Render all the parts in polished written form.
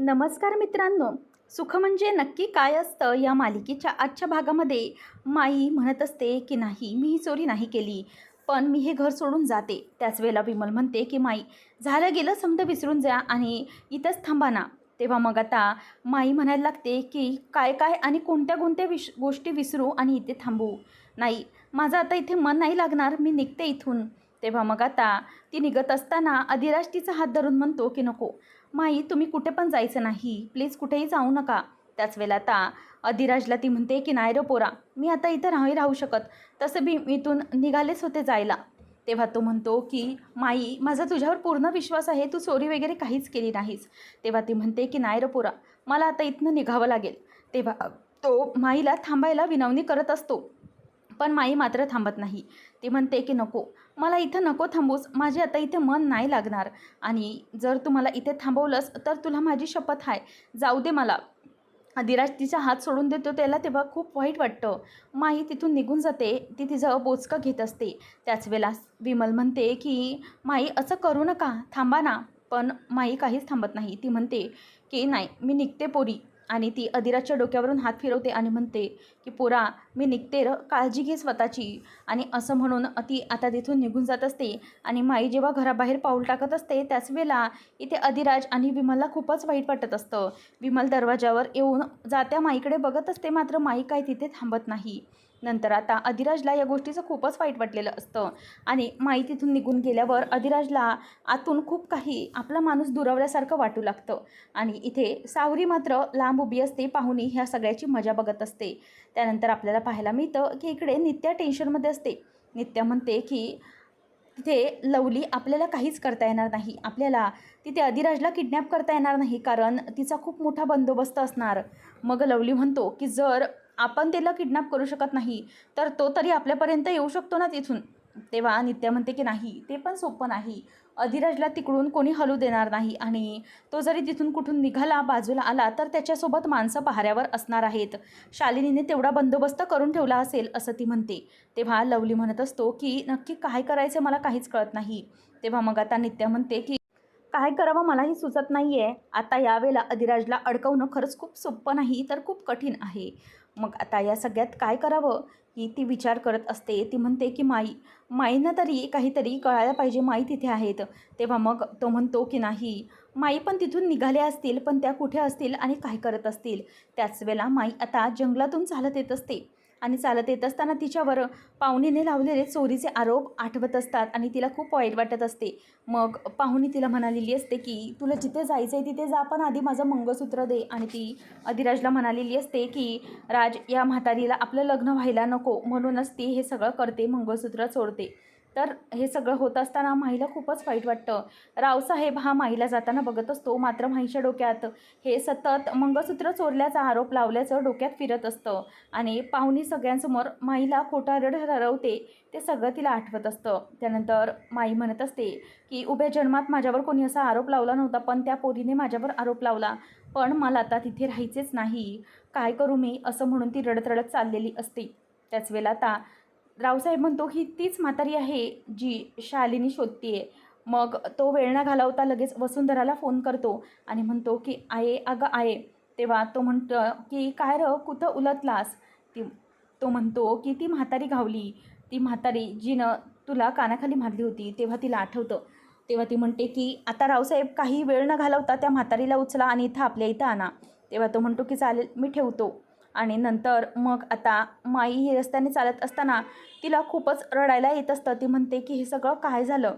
नमस्कार मित्रांनो. सुख म्हणजे नक्की काय असतं या मालिकेच्या आजच्या भागामध्ये माई म्हणत असते की नाही, मी ही चोरी नाही केली, पण मी हे घर सोडून जाते. त्याच वेळेला विमल म्हणते की माई, झालं गेलं समजा विसरून जा आणि इथंच थांबा ना. तेव्हा मग आता माई म्हणायला लागते की काय काय आणि कोणत्या कोणत्या गोष्टी विसरू आणि इथे थांबू. नाही, माझं आता इथे मन नाही लागणार, मी निघते इथून. तेव्हा मग आता ती निघत असताना अधिराज तिचा हात धरून म्हणतो की नको माई, तुम्ही कुठे पण जायचं नाही, प्लीज कुठेही जाऊ नका. त्याच वेळेला आता अधिराजला ती म्हणते की नाही रे पोरा, मी आता इथं नाही राहू शकत, तसं मी इथून निघालेच होते जायला. तेव्हा तो म्हणतो की माई, माझा तुझ्यावर पूर्ण विश्वास आहे, तू चोरी वगैरे काहीच केली नाहीस. तेव्हा ती म्हणते की नाही रे पोरा, मला आता इथनं निघावं लागेल. तेव्हा तो माईला थांबायला विनवणी करत असतो, पण माई मात्र थांबत नाही. ती म्हणते की नको, मला इथं नको थांबूस, माझे आता इथे मन नाही लागणार आणि जर तू मला इथे थांबवलंस तर तुला माझी शपथ आहे, जाऊ दे मला. अधिराज तिचा हात सोडून देतो त्याला. तेव्हा खूप वाईट वाटतं. माई तिथून निघून जाते. ती तिचं बोचकं घेत असते. त्याच वेळेला विमल म्हणते की माई, असं करू नका, थांबा ना. पण माई काहीच थांबत नाही. ती म्हणते की नाही, मी निघते पोरी. आणि ती अधिराजच्या डोक्यावरून हात फिरवते आणि म्हणते की पोरा, मी निघते र, काळजी घे स्वतःची. आणि असं म्हणून ती आता तिथून निघून जात असते. आणि माई जेव्हा घराबाहेर पाऊल टाकत असते त्याच वेळेला इथे अधिराज आणि विमलला खूपच वाईट वाटत असतं. विमल दरवाजावर येऊन जात्या माईकडे बघत असते, मात्र माई काय तिथे थांबत नाही. नंतर आता अधिराजला या गोष्टीचं खूपच वाईट वाटलेलं असतं. आणि माई तिथून निघून गेल्यावर अधिराजला आतून खूप काही आपला माणूस दुरावल्यासारखं वाटू लागतं. आणि इथे सावरी मात्र लांब उभी असते, पाहुणी ह्या सगळ्याची मजा बघत असते. त्यानंतर आपल्याला पाहायला मिळतं की इकडे नित्या टेन्शनमध्ये असते. नित्या म्हणते की तिथे लवली आपल्याला काहीच करता येणार नाही, आपल्याला तिथे अधिराजला किडनॅप करता येणार नाही, कारण तिचा खूप मोठा बंदोबस्त असणार. मग लवली म्हणतो की जर आपण त्याला किडनॅप करू शकत नाही तर तो तरी आपल्यापर्यंत येऊ शकतो ना तिथून. तेव्हा नित्या म्हणते की नाही, ते पण सोपं नाही, अधिराजला तिकडून कोणी हलू देणार नाही आणि तो जरी तिथून कुठून निघाला, बाजूला आला, तर त्याच्यासोबत माणसं पहाऱ्यावर असणार आहेत. शालिनीने तेवढा बंदोबस्त करून ठेवला असेल असं ती म्हणते. तेव्हा लवली म्हणत असतो की नक्की काय करायचं मला काहीच कळत नाही. तेव्हा मग आता नित्या म्हणते की काय करावं मलाही सुचत नाही आहे. आता यावेळेला अधिराजला अडकवणं खरंच खूप सोपं नाही तर खूप कठीण आहे. मग आता या सगळ्यात काय करावं ही ती विचार करत असते. ती म्हणते की माईनं तरी काहीतरी कळायला पाहिजे, माई तिथे आहेत. तेव्हा मग तो म्हणतो की नाही, माई पण तिथून निघाल्या असतील, पण त्या कुठे असतील आणि काय करत असतील. त्याच वेळेला माई आता जंगलातून चालत येत असते. आणि चालत येत असताना तिच्यावर पाहुणीने लावलेले चोरीचे आरोप आठवत असतात आणि तिला खूप वाईट वाटत असते. मग पाहुणी तिला म्हणालेली असते की तुला जिथे जायचं आहे तिथे जा, पण आधी माझं मंगळसूत्र दे. आणि ती अधिराजला म्हणालेली असते की राज, या म्हातारीला आपलं लग्न व्हायला नको, म्हणूनच ती हे सगळं करते, मंगळसूत्र चोरते. तर हे सगळं होत असताना माईला खूपच वाईट वाटतं. रावसाहेब हा माईला जाताना बघत असतो, मात्र माईच्या डोक्यात हे सतत मंगळसूत्र चोरल्याचा आरोप लावल्याचं डोक्यात फिरत असतं. आणि पाहुणी सगळ्यांसमोर माईला खोटा रडवते, ते सगळं तिला आठवत असतं. त्यानंतर माई म्हणत असते की उभ्या जन्मात माझ्यावर कोणी असा आरोप लावला नव्हता, पण त्या पोरीने माझ्यावर आरोप लावला, पण मला आता तिथे राहायचेच नाही, काय करू मी, असं म्हणून ती रडत रडत चाललेली असते. त्याच वेळेला आता रावसाहेब म्हणतो ही तीच म्हातारी आहे जी शालिनी शोधतीये. मग तो वेळ न घालवता लगेच वसुंधराला फोन करतो आणि म्हणतो की आहे, अगं आहे. तेव्हा तो म्हणतो की काय र, कुठं उलटलास. तो म्हणतो की ती म्हातारी घावली, ती म्हातारी जिनं तुला कानाखाली मारली होती. तेव्हा तिला आठवतं. तेव्हा ती म्हणते की आता रावसाहेब काही वेळ न घालवता त्या म्हातारीला उचला आणि इथं आपल्या इथं आणा. तेव्हा तो म्हणतो की चालेल, मी ठेवतो. आणि नंतर मग आता माई ही रस्त्याने चालत असताना तिला खूपच रडायला येत असतं. ती म्हणते की हे सगळं काय झालं,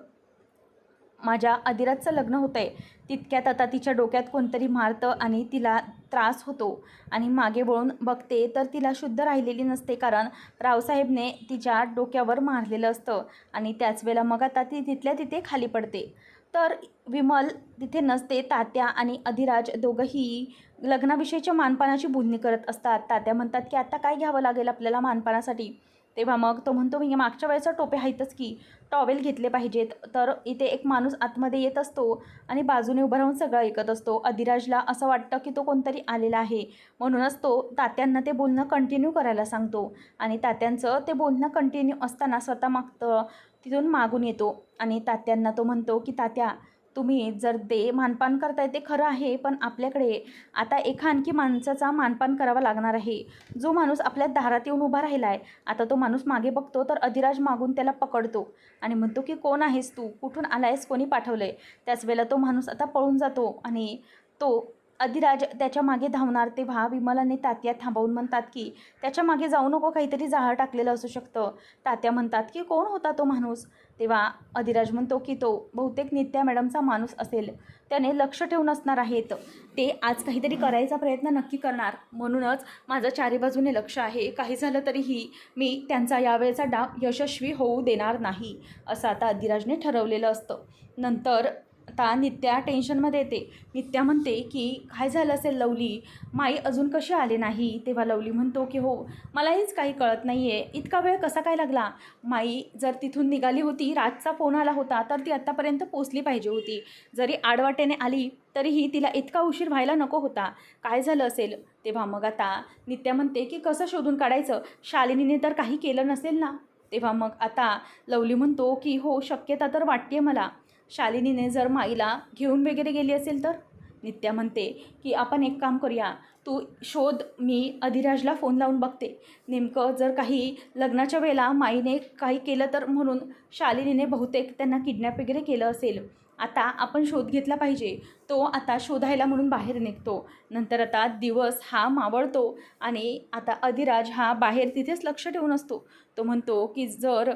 माझ्या अधिराजचं लग्न होतं आहे. तितक्यात आता तिच्या डोक्यात कोणतरी मारतं आणि तिला त्रास होतो. आणि मागे वळून बघते तर तिला शुद्ध राहिलेली नसते, कारण रावसाहेबने तिच्या डोक्यावर मारलेलं असतं. आणि त्याच वेळेला मग आता ती तिथल्या तिथे खाली पडते. तर विमल तिथे नसते. तात्या आणि अधिराज दोघंही लग्नाविषयीच्या मानपानाची बोलणी करत असतात. तात्या म्हणतात की आता काय घ्यावं लागेल आपल्याला मानपानासाठी. तेव्हा मग तो म्हणतो मी मागच्या वेळेचा टोपे आहेतच की, टॉवेल घेतले पाहिजेत. तर इथे एक माणूस आतमध्ये येत असतो आणि बाजूने उभं राहून सगळं ऐकत असतो. अधिराजला असं वाटतं की तो कोणतरी आलेला आहे, म्हणूनच तो तात्यांना ते बोलणं कंटिन्यू करायला सांगतो. आणि तात्यांचं ते बोलणं कंटिन्यू असताना स्वतः मागतं तिथून मागून येतो आणि तात्यांना तो म्हणतो की तात्या, तुम्ही जर ते मानपान करताय ते खरं आहे, पण आपल्याकडे आता एका आणखी माणसाचा मानपान करावा लागणार आहे. जो माणूस आपल्या दारात येऊन उभा राहिला आहे. आता तो माणूस मागे बघतो तर अधिराज मागून त्याला पकडतो आणि म्हणतो की कोण आहेस तू, कुठून आला आहेस, कोणी पाठवलं आहे. त्याच वेळेला तो माणूस आता पळून जातो आणि तो अधिराज त्याच्या मागे धावणार. तेव्हा विमलाने तात्या थांबवून म्हणतात की त्याच्या मागे जाऊ नको, काहीतरी जाळं टाकलेलं असू शकतं. तात्या म्हणतात की कोण होता तो माणूस. तेव्हा अधिराज म्हणतो की तो बहुतेक नित्या मॅडमचा माणूस असेल, त्याने लक्ष ठेवून असणार आहेत. ते आज काहीतरी करायचा प्रयत्न नक्की करणार, म्हणूनच माझं चारी बाजूने लक्ष आहे. काही झालं तरीही मी त्यांचा यावेळेचा डाव यशस्वी होऊ देणार नाही, असं आता अधिराजने ठरवलेलं असतं. नंतर आता नित्या टेन्शनमध्ये येते. नित्या म्हणते की काय झालं असेल लवली, माई अजून कशी आले नाही. तेव्हा लवली म्हणतो की हो, मलाहीच काही कळत नाही आहे, इतका वेळ कसा काय लागला. माई जर तिथून निघाली होती, राजचा फोन आला होता, तर ती आत्तापर्यंत पोचली पाहिजे होती. जरी आडवाटेने आली तरीही तिला इतका उशीर व्हायला नको होता. काय झालं असेल. तेव्हा मग आता नित्या म्हणते की कसं शोधून काढायचं, शालिनीने तर काही केलं नसेल ना. तेव्हा मग आता लवली म्हणतो की हो, शक्यता तर वाटते मला, शालिनीने जर माईला घेऊन वगैरे गेली असेल तर. नित्या म्हणते की आपण एक काम करूया, तू शोध, मी अधिराजला फोन लावून बघते. नेमकं जर काही लग्नाच्या वेळेला माईने काही केलं तर, म्हणून शालिनीने बहुतेक त्यांना किडनॅप वगैरे केलं असेल. आता आपण शोध घेतला पाहिजे. तो आता शोधायला म्हणून बाहेर निघतो. नंतर आता दिवस हा मावळतो आणि आता अधिराज हा बाहेर तिथेच लक्ष ठेवून असतो. तो म्हणतो की जर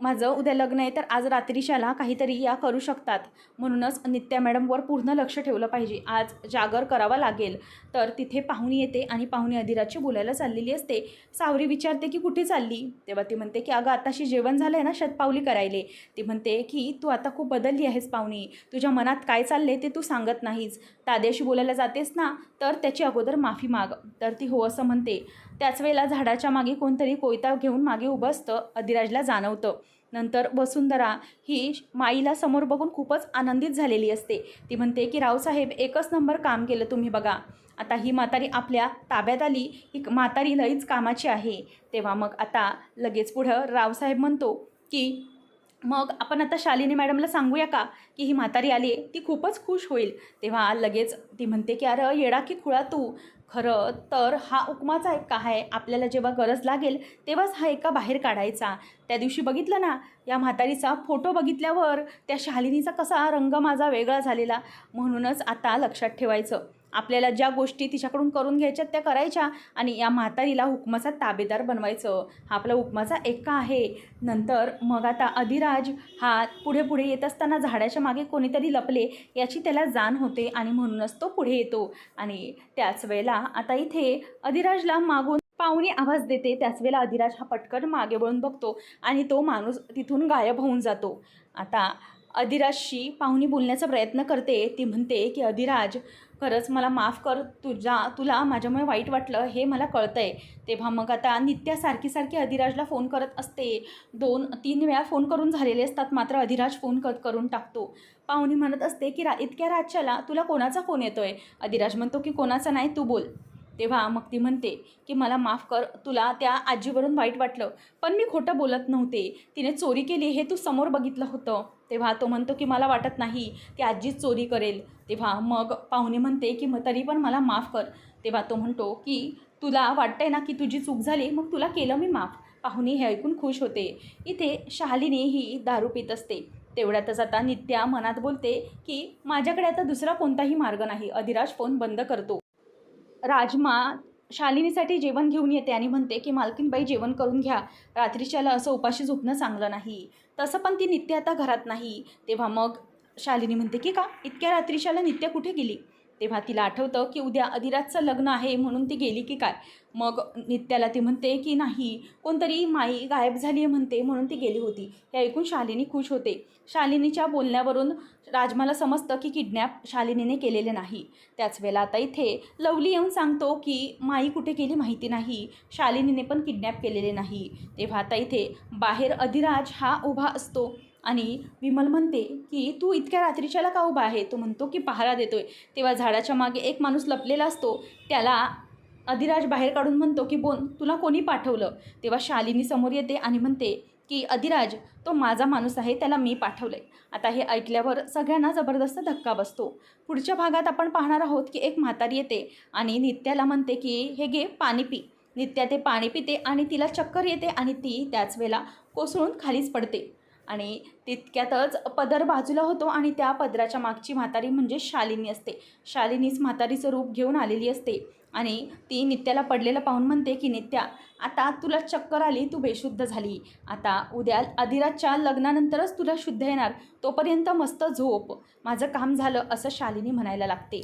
माझं उद्या लग्न आहे तर आज रात्रीच्याला काहीतरी या करू शकतात, म्हणूनच नित्या मॅडमवर पूर्ण लक्ष ठेवलं पाहिजे. आज जागर करावा लागेल. तर तिथे पाहुणी येते आणि पाहुणी अधिराजची बोलायला चाललेली असते. सावरी विचारते की कुठे चालली. तेव्हा ती म्हणते की अगं आताशी जेवण झालं आहे ना, शतपावली करायले. ती म्हणते की तू आता खूप बदलली आहेस पाहुणी, तुझ्या मनात काय चालले ते तू सांगत नाहीस. ताद्याशी बोलायला जातेस ना, तर त्याची अगोदर माफी माग. तर ती हो असं म्हणते. त्याच वेळेला झाडाच्या मागे कोणतरी कोयता घेऊन मागे उभं असतं, अधिराजला जाणवतं. नंतर वसुंधरा ही माईला समोर बघून खूपच आनंदित झालेली असते. ती म्हणते की रावसाहेब, एकच नंबर काम केलं तुम्ही बघा. आता ही म्हातारी आपल्या ताब्यात आली, ही म्हातारी लईच कामाची आहे. तेव्हा मग आता लगेच पुढं रावसाहेब म्हणतो की मग आपण आता शालिनी मॅडमला सांगूया का की ही म्हातारी आली आहे, ती खूपच खुश होईल. तेव्हा लगेच ती म्हणते की अरे येडा की खुळा तू, खरं तर हा उपमाचा एक आहे, आपल्याला जेव्हा गरज लागेल तेव्हाच हा एका बाहेर काढायचा. त्या दिवशी बघितलं ना, या म्हातारीचा फोटो बघितल्यावर त्या शालिनीचा कसा रंग माझा वेगळा झालेला. म्हणूनच आता लक्षात ठेवायचं, आपल्याला ज्या गोष्टी तिच्याकडून करून घ्यायच्यात त्या करायच्या आणि या म्हातारीला हुकमाचा ताबेदार बनवायचं. हा आपला हुकमाचा एक्का आहे. नंतर मग आता अधिराज हा पुढे पुढे येत असताना झाडाच्या मागे कोणीतरी लपले याची त्याला जाण होते आणि म्हणूनच तो पुढे येतो. आणि त्याच वेळेला आता इथे अधिराजला मागून पाहुणी आवाज देते. त्याच वेळेला अधिराज हा पटकन मागे वळून बघतो आणि तो माणूस तिथून गायब होऊन जातो. आता अधिराजशी पाहुणी बोलण्याचा प्रयत्न करते. ती म्हणते की अधिराज, खरंच मला माफ कर, तुला माझ्यामुळे वाईट वाटलं हे मला कळतं आहे. तेव्हा मग आता नित्या सारखी सारखी अधिराजला फोन करत असते. 2-3 वेळा फोन करून झालेले असतात, मात्र अधिराज फोन कट करून टाकतो. पाहुणी म्हणत असते की इतक्या रातच्याला तुला कोणाचा फोन येतो आहे. अधिराज म्हणतो की कोणाचा नाही, तू बोल. तेव्हा मग ती म्हणते की मला माफ कर, तुला त्या आजीवरून वाईट वाटलं, पण मी खोटं बोलत नव्हते. तिने चोरी केली हे तू समोर बघितलं होतं. तेव्हा तो म्हणतो की मला वाटत नाही की आजीच चोरी करेल. तेव्हा मग पाहुणे म्हणते की मग तरी पण मला माफ कर. तेव्हा तो म्हणतो की तुला वाटतंय ना की तुझी चूक झाली, मग तुला केलं मी माफ. पाहुणे हे ऐकून खुश होते. इथे शालिनी ही दारू पित असते. तेवढ्यातच आता नित्या मनात बोलते की माझ्याकडे आता दुसरा कोणताही मार्ग नाही. अधिराज फोन बंद करतो. राजमा शालिनीसाठी जेवण घेऊन येते आणि म्हणते की मालकीनबाई जेवण करून घ्या, रात्रीच्याला असं उपाशी झोपणं चांगलं नाही. तसं पण ती नित्या आता घरात नाही. तेव्हा मग शालिनी म्हणते की का इतक्या रात्रीच्याला नित्या कुठे गेली. तेव्हा तिला आठवतं की उद्या अधिराजचं लग्न आहे म्हणून ती गेली की काय. मग नित्याला ती म्हणते की नाही, कोणतरी माई गायब झाली आहे म्हणते म्हणून ती गेली होती. हे ऐकून शालिनी खुश होते. शालिनीच्या बोलण्यावरून राजमाला समजतं की किडनॅप शालिनीने केलेले नाही. त्याच वेळेला आता इथे लवली येऊन सांगतो की माई कुठे गेली माहिती नाही, शालिनीने पण किडनॅप केलेले नाही. तेव्हा आता इथे बाहेर अधिराज हा उभा असतो आणि विमल म्हणते की तू इतक्या रात्रीच्याला का उभा आहे. तो म्हणतो की पहारा देतोय. तेव्हा झाडाच्या मागे एक माणूस लपलेला असतो. त्याला अधिराज बाहेर काढून म्हणतो की बोल, तुला कोणी पाठवलं. तेव्हा शालिनी समोर येते आणि म्हणते की अधिराज तो माझा माणूस आहे, त्याला मी पाठवलं आहे. आता हे ऐकल्यावर सगळ्यांना जबरदस्त धक्का बसतो. पुढच्या भागात आपण पाहणार आहोत की एक म्हातारी येते आणि नित्याला म्हणते की हे घे पाणी पी. नित्या ते पाणी पिते आणि तिला चक्कर येते आणि ती त्याच वेळेला कोसळून खालीच पडते. आणि तितक्यातच पदर बाजूला होतो आणि त्या पदराच्या मागची म्हातारी म्हणजे शालिनी असते. शालिनीच म्हातारीचं रूप घेऊन आलेली असते आणि ती नित्याला पडलेलं पाहून म्हणते की नित्या, आता तुला चक्कर आली, तू बेशुद्ध झाली. आता उद्या अधिराजच्या लग्नानंतरच तुला शुद्ध येणार, तोपर्यंत मस्त झोप, माझं काम झालं, असं शालिनी म्हणायला लागते.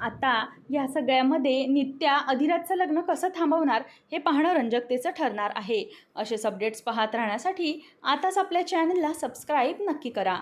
आता या सगळ्यामध्ये नित्या अधिराजचं लग्न कसं थांबवणार हे पाहणं रंजकतेचं ठरणार आहे. असेच अपडेट्स पाहत राहण्यासाठी आताच आपल्या चॅनलला सबस्क्राईब नक्की करा.